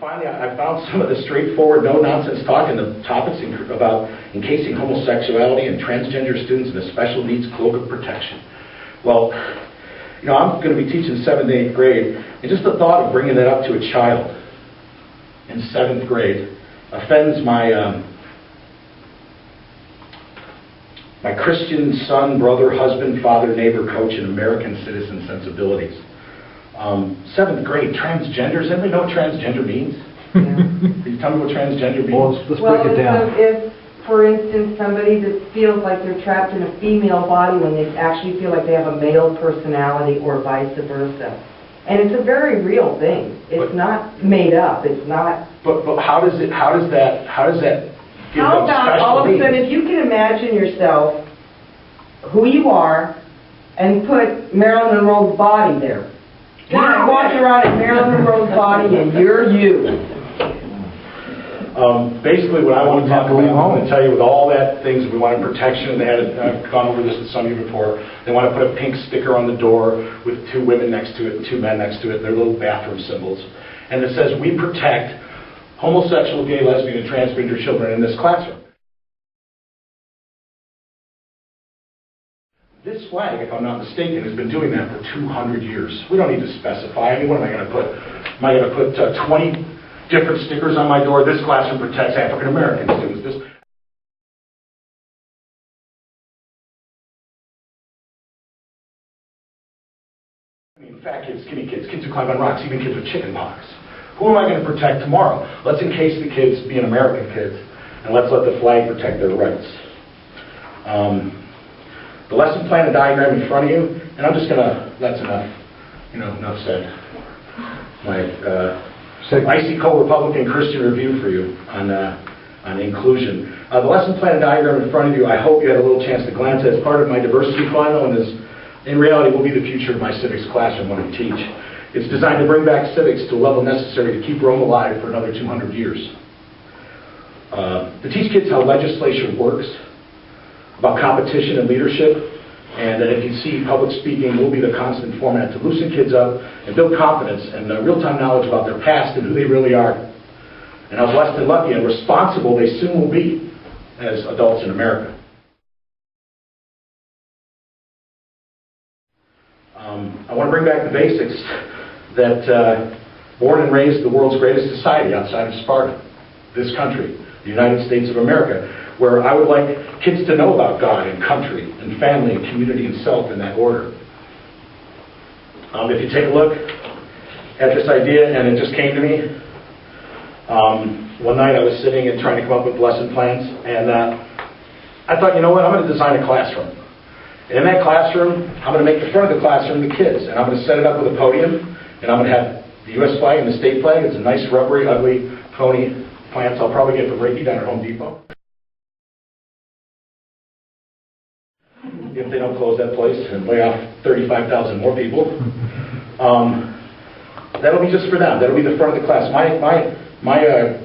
finally, I found some of the straightforward, no-nonsense talk in the topics about encasing homosexuality and transgender students in a special needs cloak of protection. Well, you know, I'm going to be teaching 7th and 8th grade, and just the thought of bringing that up to a child in 7th grade offends my my Christian son, brother, husband, father, neighbor, coach, and American citizen sensibilities. 7th grade, transgenders. Anybody know what transgender means? Yeah. Can you tell me what transgender means? Well, let's break it down. If, for instance, somebody that feels like they're trapped in a female body when they actually feel like they have a male personality, or vice versa. And it's a very real thing. It's not made up. It's not. But how does that give How them about special all of a needs? sudden, if you can imagine yourself, who you are, and put Marilyn Monroe's body there. You're walking around in Marilyn Monroe's body, and you're you. Basically, what I want to talk about, I'm going to tell you with all that things, we wanted protection. They had, I've gone over this with some of you before. They want to put a pink sticker on the door with 2 women next to it and 2 men next to it. They're little bathroom symbols. And it says, we protect homosexual, gay, lesbian, and transgender children in this classroom. This flag, if I'm not mistaken, has been doing that for 200 years. We don't need to specify. I mean, what am I going to put? Am I going to put 20 different stickers on my door? This classroom protects African American students. This. I mean, fat kids, skinny kids, kids who climb on rocks, even kids with chicken pox. Who am I going to protect tomorrow? Let's encase the kids being American kids, and let's let the flag protect their rights. The lesson plan and diagram in front of you, and I'm just going to, that's enough, you know, enough said. My icy cold Republican Christian review for you on inclusion. The lesson plan and diagram in front of you, I hope you had a little chance to glance at as part of my diversity final, and is, in reality, will be the future of my civics classroom when I teach. It's designed to bring back civics to a level necessary to keep Rome alive for another 200 years. To teach kids how legislation works, about competition and leadership, and that if you see public speaking will be the constant format to loosen kids up and build confidence and real-time knowledge about their past and who they really are, and how blessed and lucky and responsible they soon will be as adults in America. I want to bring back the basics that born and raised the world's greatest society outside of Sparta, this country, the United States of America, where I would like kids to know about God and country and family and community and self in that order. If you take a look at this idea, and it just came to me, one night I was sitting and trying to come up with lesson plans, and I thought, you know what, I'm going to design a classroom. And in that classroom, I'm going to make the front of the classroom the kids, and I'm going to set it up with a podium, and I'm going to have the U.S. flag and the state flag. It's a nice, rubbery, ugly, phony plants I'll probably get from Reiki down at Home Depot. If they don't close that place and lay off 35,000 more people. That'll be just for them. That'll be the front of the class. My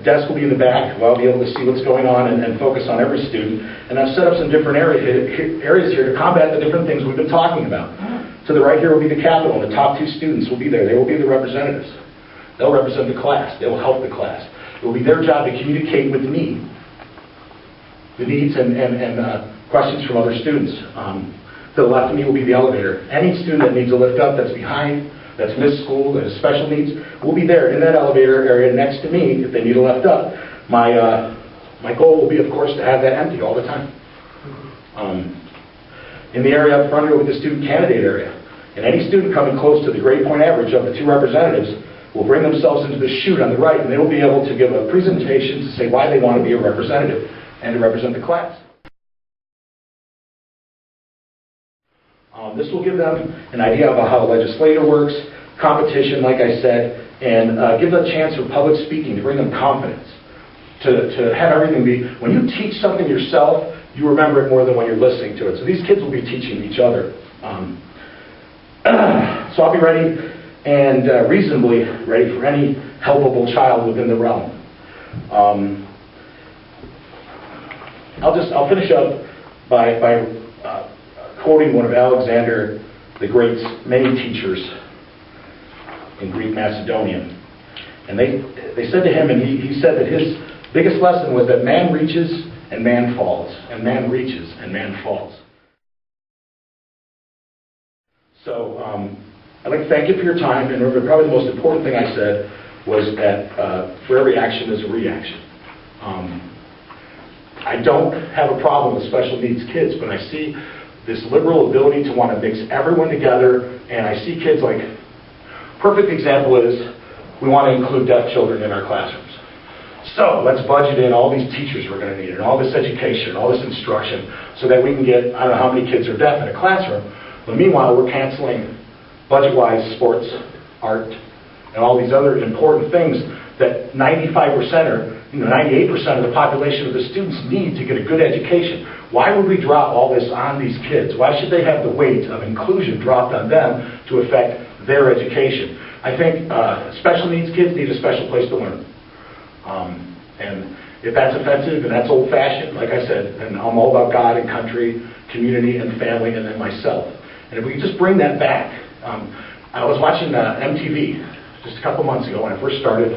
desk will be in the back, where I'll be able to see what's going on and focus on every student. And I've set up some different areas here to combat the different things we've been talking about. To the right here will be the Capitol, and the top 2 students will be there. They will be the representatives. They'll represent the class. They will help the class. It will be their job to communicate with me the needs and questions from other students. To the left of me will be the elevator. Any student that needs a lift up, that's behind, that's missed school, that has special needs, will be there in that elevator area next to me if they need a lift up. My goal will be, of course, to have that empty all the time. In the area up front here will be the student candidate area. And any student coming close to the grade point average of the 2 representatives will bring themselves into the chute on the right, and they will be able to give a presentation to say why they want to be a representative and to represent the class. This will give them an idea about how a legislator works, competition, like I said, and give them a chance for public speaking to bring them confidence, to have everything be, when you teach something yourself, you remember it more than when you're listening to it. So these kids will be teaching each other. So I'll be ready and reasonably ready for any helpable child within the realm. I'll finish up by quoting one of Alexander the Great's many teachers in Greek Macedonia. And they said to him, and he said that his biggest lesson was that man reaches and man falls, and man reaches and man falls. So I'd like to thank you for your time, and probably the most important thing I said was that for every action there's a reaction. I don't have a problem with special needs kids, but I see this liberal ability to want to mix everyone together, and I see kids like, perfect example is, we want to include deaf children in our classrooms. So let's budget in all these teachers we're going to need, and all this education, all this instruction, so that we can get, I don't know how many kids are deaf in a classroom, but meanwhile we're canceling budget-wise sports, art, and all these other important things that 95% or 98% of the population of the students need to get a good education. Why would we drop all this on these kids? Why should they have the weight of inclusion dropped on them to affect their education? I think special needs kids need a special place to learn. And if that's offensive and that's old-fashioned, like I said, then I'm all about God and country, community and family, and then myself. And if we could just bring that back. I was watching MTV just a couple months ago when I first started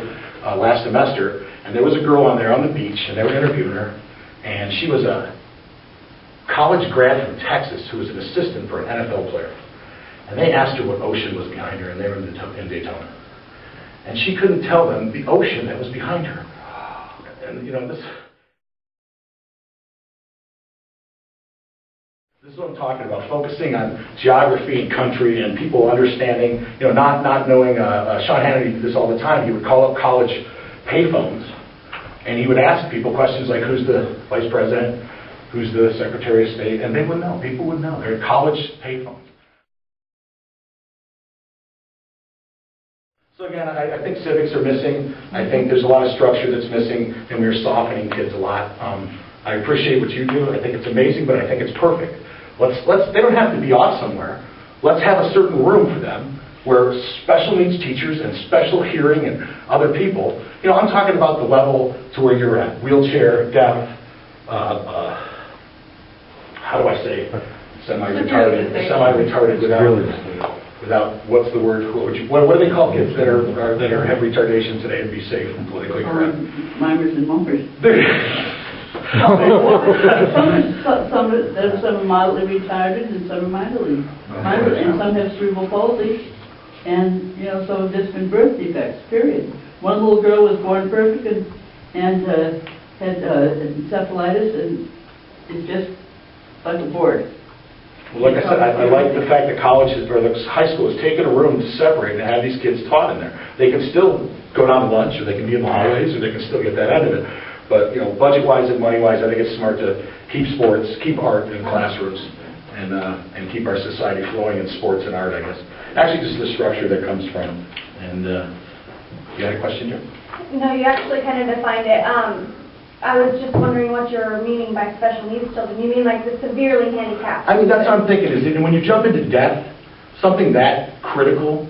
last semester, and there was a girl on there on the beach, and they were interviewing her, and she was a college grad from Texas who was an assistant for an NFL player. And they asked her what ocean was behind her, and they were in Daytona. And she couldn't tell them the ocean that was behind her. And you know, this is what I'm talking about, focusing on geography and country and people understanding, you know, not knowing, Sean Hannity did this all the time. He would call up college payphones and he would ask people questions like, who's the vice president, who's the secretary of state, and they would know, people would know. They're college payphones. So again, I think civics are missing. I think there's a lot of structure that's missing, and we're softening kids a lot. I appreciate what you do. I think it's amazing, but I think it's perfect. They don't have to be off somewhere. Let's have a certain room for them where special needs teachers and special hearing and other people, you know, I'm talking about the level to where you're at, wheelchair, deaf, how do I say, semi-retarded without, what's the word, what do they call kids that have retardation today to be safe and politically correct? Mimers and mumpers. Some are mildly retarded and some are mildly, and some have cerebral palsy, and you know, some have just been birth defects. Period. One little girl was born perfect and had encephalitis and is just like a board. Well, like I said, I like the fact that college or the high school has taken a room to separate and have these kids taught in there. They can still go down to lunch, or they can be in the hallways, or they can still get that end of it. But you know, budget-wise and money-wise, I think it's smart to keep sports, keep art in classrooms, and keep our society flowing in sports and art, I guess. Actually, just the structure that comes from. And you had a question here? No, you actually kind of defined it. I was just wondering what you're meaning by special needs children. You mean like the severely handicapped? I mean, that's what I'm thinking, is that when you jump into death, something that critical,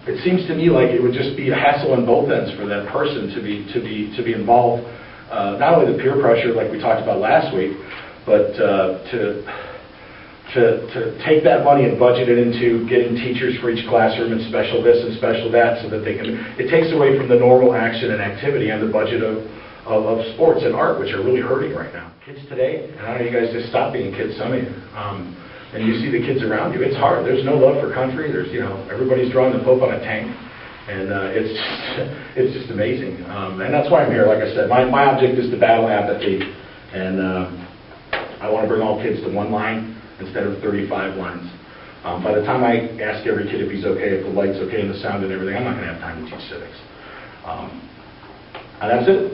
it seems to me like it would just be a hassle on both ends for that person to be involved. Not only the peer pressure like we talked about last week, but to take that money and budget it into getting teachers for each classroom and special this and special that, so that they can, it takes away from the normal action and activity and the budget of sports and art, which are really hurting right now. Kids today, and I know you guys just stop being kids, some of you, and you see the kids around you, it's hard. There's no love for country. There's, you know, everybody's drawing the Pope on a tank, and it's just amazing. And that's why I'm here. Like I said, my object is to battle apathy, and I want to bring all kids to one line instead of 35 lines. By the time I ask every kid if he's okay, if the light's okay and the sound and everything, I'm not going to have time to teach civics. And that's it.